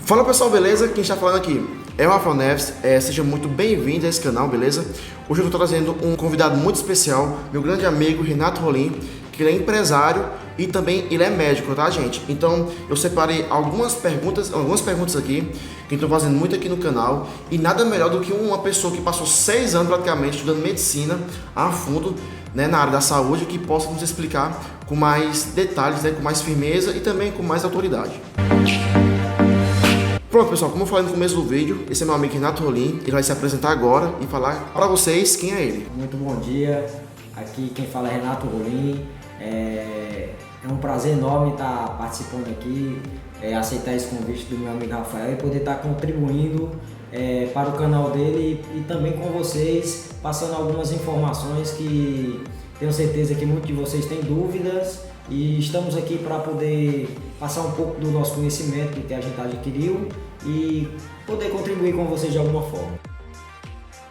Fala pessoal, beleza? Quem está falando aqui é o Rafael Neves, seja muito bem-vindo a esse canal, beleza? Hoje eu estou trazendo um convidado muito especial, meu grande amigo Renato Rolim, que ele é empresário e também ele é médico, tá gente? Então eu separei algumas perguntas aqui, que estou fazendo muito aqui no canal, e nada melhor do que uma pessoa que passou 6 anos praticamente estudando medicina a fundo, né, na área da saúde, que possa nos explicar com mais detalhes, né, com mais firmeza e também com mais autoridade. Pronto pessoal, como eu falei no começo do vídeo, esse é meu amigo Renato Rolim, ele vai se apresentar agora e falar para vocês quem é ele. Muito bom dia, aqui quem fala é Renato Rolim, é um prazer enorme estar participando aqui, aceitar esse convite do meu amigo Rafael e poder estar contribuindo para o canal dele e também com vocês, passando algumas informações que tenho certeza que muitos de vocês têm dúvidas. E estamos aqui para poder passar um pouco do nosso conhecimento que a gente adquiriu e poder contribuir com vocês de alguma forma.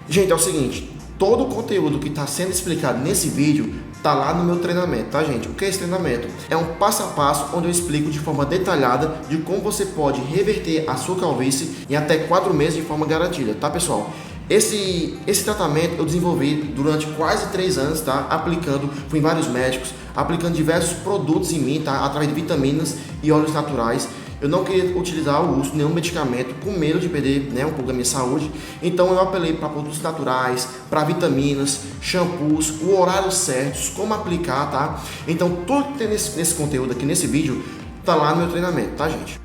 Gente, é o seguinte, todo o conteúdo que está sendo explicado nesse vídeo está lá no meu treinamento, tá gente? O que é esse treinamento? É um passo a passo onde eu explico de forma detalhada de como você pode reverter a sua calvície em até 4 meses de forma garantida, tá pessoal? Esse tratamento eu desenvolvi durante quase 3 anos, tá? Fui em vários médicos, aplicando diversos produtos em mim, tá? Através de vitaminas e óleos naturais. Eu não queria utilizar o uso de nenhum medicamento com medo de perder, né, um pouco da minha saúde. Então eu apelei para produtos naturais, para vitaminas, shampoos, o horário certo, como aplicar, tá? Então tudo que tem nesse conteúdo aqui, nesse vídeo, tá lá no meu treinamento, tá gente?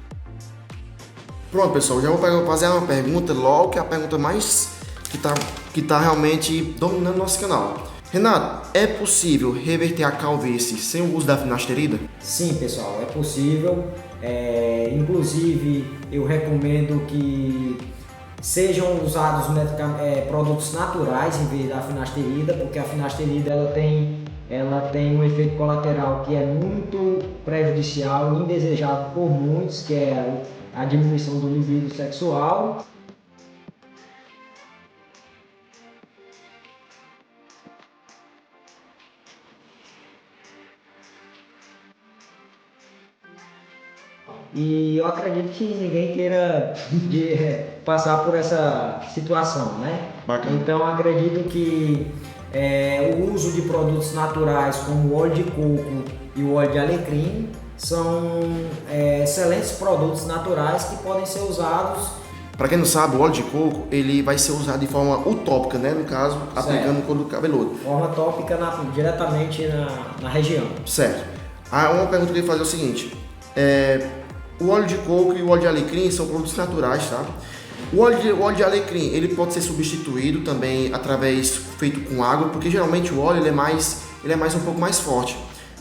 Pronto pessoal, já vou fazer uma pergunta logo, que é a pergunta mais que tá realmente dominando nosso canal. Renato, é possível reverter a calvície sem o uso da finasterida? Sim pessoal, é possível. Inclusive eu recomendo que sejam usados produtos naturais em vez da finasterida, porque a finasterida ela tem um efeito colateral que é muito prejudicial e indesejado por muitos, que é a diminuição do libido sexual. E eu acredito que ninguém queira passar por essa situação, né? Bacana. Então acredito que o uso de produtos naturais como o óleo de coco e o óleo de alecrim são excelentes produtos naturais que podem ser usados. Para quem não sabe, o óleo de coco ele vai ser usado de forma utópica, né? No caso, aplicando no couro cabeludo. Forma tópica diretamente na região. Certo. Uma pergunta que eu ia fazer é o seguinte: o óleo de coco e o óleo de alecrim são produtos naturais, tá? O óleo de alecrim ele pode ser substituído também feito com água, porque geralmente o óleo ele é mais um pouco mais forte.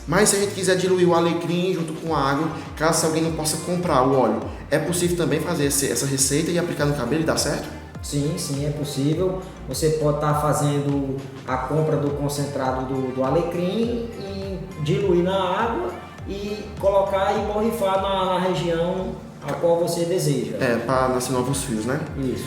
Mas se a gente quiser diluir o alecrim junto com a água, caso alguém não possa comprar o óleo, é possível também fazer essa receita e aplicar no cabelo e dar certo? Sim, é possível. Você pode estar fazendo a compra do concentrado do alecrim e diluir na água e colocar e borrifar na região a qual você deseja. Para nascer novos fios, né? Isso.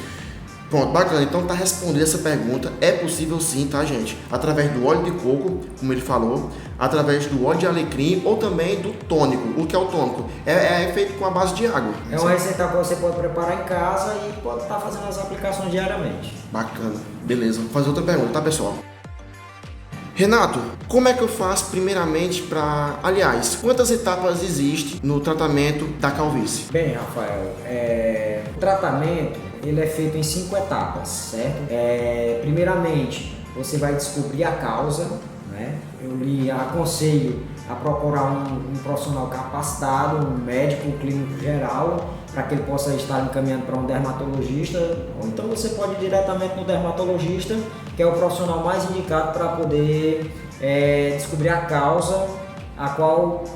Pronto, bacana. Então tá respondendo essa pergunta. É possível sim, tá gente? Através do óleo de coco, como ele falou, através do óleo de alecrim ou também do tônico. O que é o tônico? É feito com a base de água. É uma receita que você pode preparar em casa e pode estar fazendo as aplicações diariamente. Bacana. Beleza. Vou fazer outra pergunta, tá pessoal? Renato, como é que eu faço primeiramente aliás, quantas etapas existe no tratamento da calvície? Bem, Rafael, o tratamento ele é feito em 5 etapas, certo? Primeiramente, você vai descobrir a causa, né? Eu lhe aconselho a procurar um profissional capacitado, um médico clínico geral, para que ele possa estar encaminhando para um dermatologista, ou então você pode ir diretamente no dermatologista, que é o profissional mais indicado para poder descobrir a causa,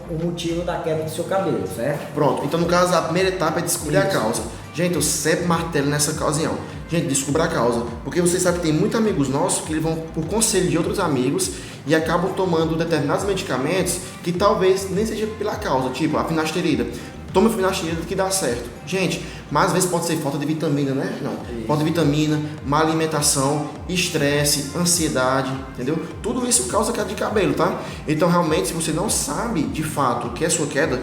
o motivo da queda do seu cabelo, certo? Pronto, então no caso a primeira etapa é descobrir a causa. Gente, eu sempre martelo nessa ocasião. Gente, descubra a causa, porque você sabe que tem muitos amigos nossos que vão por conselho de outros amigos e acabam tomando determinados medicamentos que talvez nem seja pela causa, tipo a finasterida. Toma finasterida que dá certo. Gente, mas às vezes pode ser falta de vitamina, né? Não. Falta de vitamina, má alimentação, estresse, ansiedade, entendeu? Tudo isso causa queda de cabelo, tá? Então realmente, se você não sabe de fato o que é sua queda,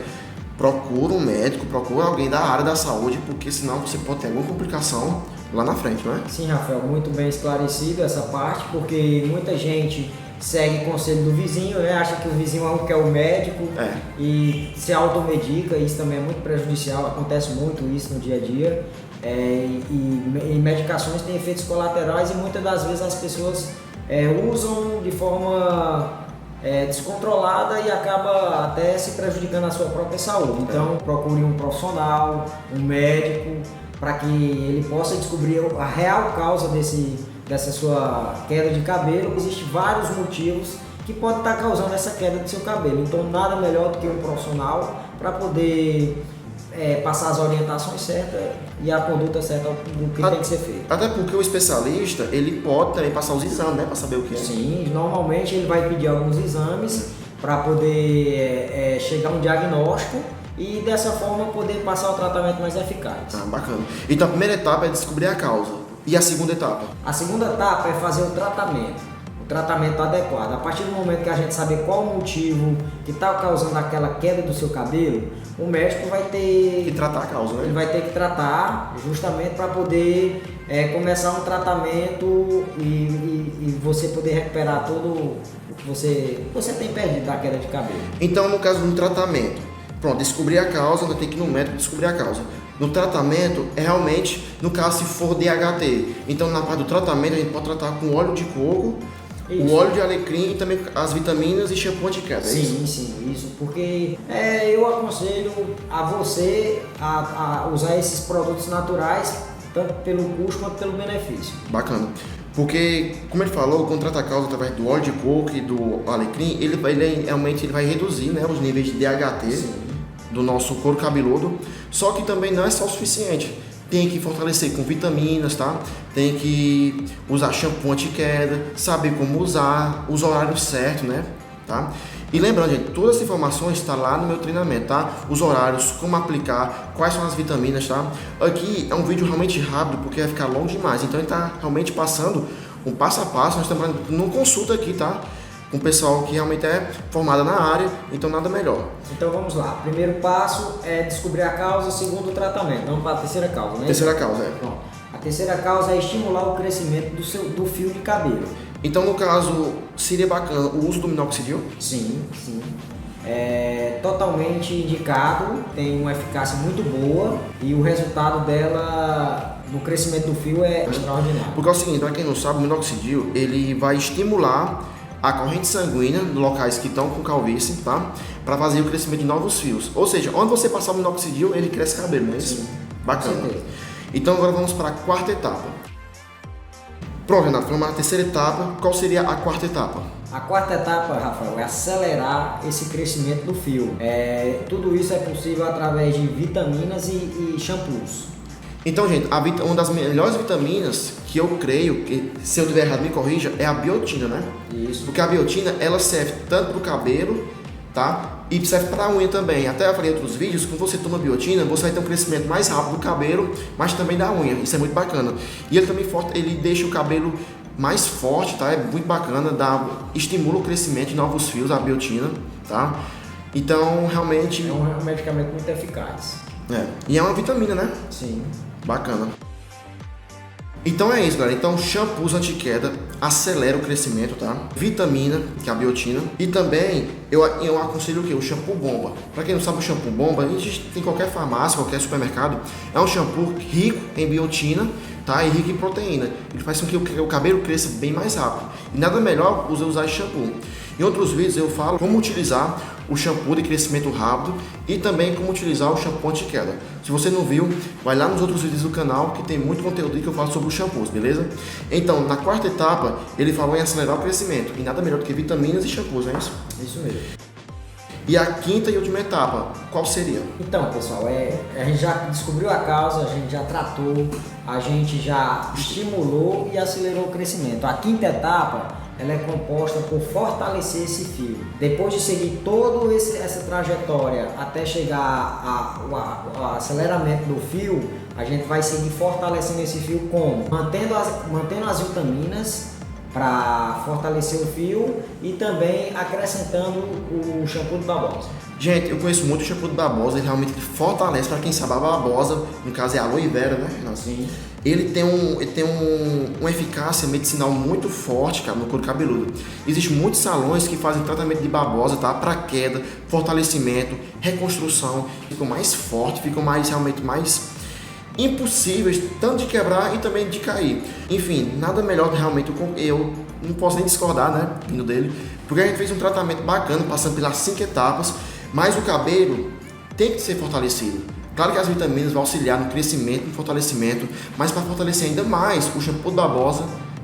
procura um médico, procura alguém da área da saúde, porque senão você pode ter alguma complicação lá na frente, não é? Sim, Rafael, muito bem esclarecido essa parte, porque muita gente segue o conselho do vizinho, né? Acha que o vizinho é o médico e se automedica, isso também é muito prejudicial, acontece muito isso no dia a dia. E medicações têm efeitos colaterais e muitas das vezes as pessoas usam de forma descontrolada e acaba até se prejudicando a sua própria saúde. Então procure um profissional, um médico, para que ele possa descobrir a real causa dessa sua queda de cabelo. Existem vários motivos que podem estar causando essa queda do seu cabelo. Então nada melhor do que um profissional para poder passar as orientações certas e a conduta certa do que tem que ser feito. Até porque o especialista, ele pode também passar os exames, né, para saber o que é. Sim, normalmente ele vai pedir alguns exames para poder chegar a um diagnóstico e dessa forma poder passar o tratamento mais eficaz. Ah, bacana. Então a primeira etapa é descobrir a causa. E a segunda etapa? A segunda etapa é fazer o tratamento adequado. A partir do momento que a gente saber qual o motivo que está causando aquela queda do seu cabelo, o médico vai ter que tratar a causa, né? Ele vai ter que tratar justamente para poder começar um tratamento e você poder recuperar todo o que você tem perdido da queda de cabelo. Então, no caso do tratamento, pronto, descobrir a causa, ainda tem que ir no médico descobrir a causa. No tratamento, realmente, no caso se for DHT, então na parte do tratamento a gente pode tratar com óleo de coco, o óleo de alecrim e também as vitaminas e shampoo anti-queda. Sim, isso, porque eu aconselho a você a usar esses produtos naturais, tanto pelo custo quanto pelo benefício. Bacana. Porque, como ele falou, quando trata a causa através do óleo de coco e do alecrim, ele realmente vai reduzir, né, os níveis de DHT. Sim. Do nosso couro cabeludo, só que também não é só o suficiente. Tem que fortalecer com vitaminas, tá? Tem que usar shampoo anti-queda, saber como usar, os horários certos, né? Tá? E lembrando, gente, todas as informações estão lá no meu treinamento, tá? Os horários, como aplicar, quais são as vitaminas, tá? Aqui é um vídeo realmente rápido, porque vai ficar longo demais, então ele está realmente passando um passo a passo. Nós estamos numa consulta aqui, tá? Com o pessoal que realmente é formado na área, então nada melhor. Então vamos lá, primeiro passo é descobrir a causa, segundo o tratamento. Vamos para a terceira causa, né? Terceira causa, Pronto. A terceira causa é estimular o crescimento do fio de cabelo. Então no caso, seria bacana o uso do minoxidil? Sim. É totalmente indicado, tem uma eficácia muito boa e o resultado dela no crescimento do fio é extraordinário. Porque é o seguinte, para quem não sabe, o minoxidil ele vai estimular a corrente sanguínea nos locais que estão com calvície, tá? Para fazer o crescimento de novos fios. Ou seja, onde você passar o minoxidil, ele cresce cabelo, não é isso? Sim. Bacana. Então agora vamos para a quarta etapa. Pronto, Renato, vamos para a terceira etapa. Qual seria a quarta etapa? A quarta etapa, Rafael, é acelerar esse crescimento do fio. Tudo isso é possível através de vitaminas e shampoos. Então, gente, uma das melhores vitaminas que eu creio, que se eu estiver errado me corrija, é a biotina, né? Isso. Porque a biotina, ela serve tanto para o cabelo, tá? E serve para a unha também. Até eu falei em outros vídeos, quando você toma biotina, você vai ter um crescimento mais rápido do cabelo, mas também da unha. Isso é muito bacana. E ele também ele deixa o cabelo mais forte, tá? É muito bacana, estimula o crescimento de novos fios, a biotina, tá? Então, realmente... É um medicamento muito eficaz. E é uma vitamina, né? Sim. Bacana. Então é isso, galera. Então, shampoos anti-queda acelera o crescimento, tá? Vitamina, que é a biotina. E também eu aconselho o quê? O shampoo bomba. Para quem não sabe, o shampoo bomba, a gente tem em qualquer farmácia, qualquer supermercado. É um shampoo rico em biotina, tá? E rico em proteína. Ele faz com que o cabelo cresça bem mais rápido. E nada melhor usar esse shampoo. Em outros vídeos eu falo como utilizar o shampoo de crescimento rápido e também como utilizar o shampoo anti-queda. Se você não viu, vai lá nos outros vídeos do canal que tem muito conteúdo que eu falo sobre os shampoos, beleza? Então, na quarta etapa, ele falou em acelerar o crescimento e nada melhor do que vitaminas e shampoos, não é isso? Isso mesmo. E a quinta e última etapa, qual seria? Então, pessoal, a gente já descobriu a causa, a gente já tratou, a gente já estimulou e acelerou o crescimento. A quinta etapa, ela é composta por fortalecer esse fio. Depois de seguir toda essa trajetória até chegar ao aceleramento do fio, a gente vai seguir fortalecendo esse fio como? Mantendo as vitaminas para fortalecer o fio e também acrescentando o shampoo de babosa. Gente, eu conheço muito o shampoo do Barbosa, ele realmente fortalece para quem sabe a babosa, no caso é a aloe vera, né, Renato? Sim. Ele tem uma eficácia medicinal muito forte, cara, no couro cabeludo. Existem muitos salões que fazem tratamento de babosa, tá? Para queda, fortalecimento, reconstrução, ficam mais fortes, ficam mais realmente mais impossíveis, tanto de quebrar e também de cair. Enfim, nada melhor realmente, eu não posso nem discordar, né, vindo dele, porque a gente fez um tratamento bacana, passando pelas 5 etapas, mas o cabelo tem que ser fortalecido. Claro que as vitaminas vão auxiliar no crescimento, no fortalecimento, mas para fortalecer ainda mais, o shampoo da Barbosa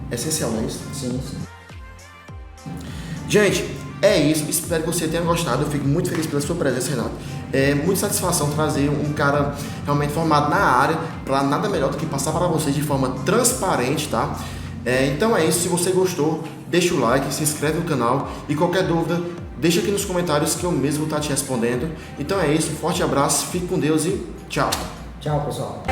é essencial, não é isso? Sim, sim. Gente, é isso. Espero que você tenha gostado. Eu fico muito feliz pela sua presença, Renato. É muita satisfação trazer um cara realmente formado na área para nada melhor do que passar para vocês de forma transparente, tá? Então é isso. Se você gostou, deixa o like, se inscreve no canal e qualquer dúvida, deixa aqui nos comentários que eu mesmo vou estar te respondendo. Então é isso. Um forte abraço, fique com Deus e tchau. Tchau, pessoal.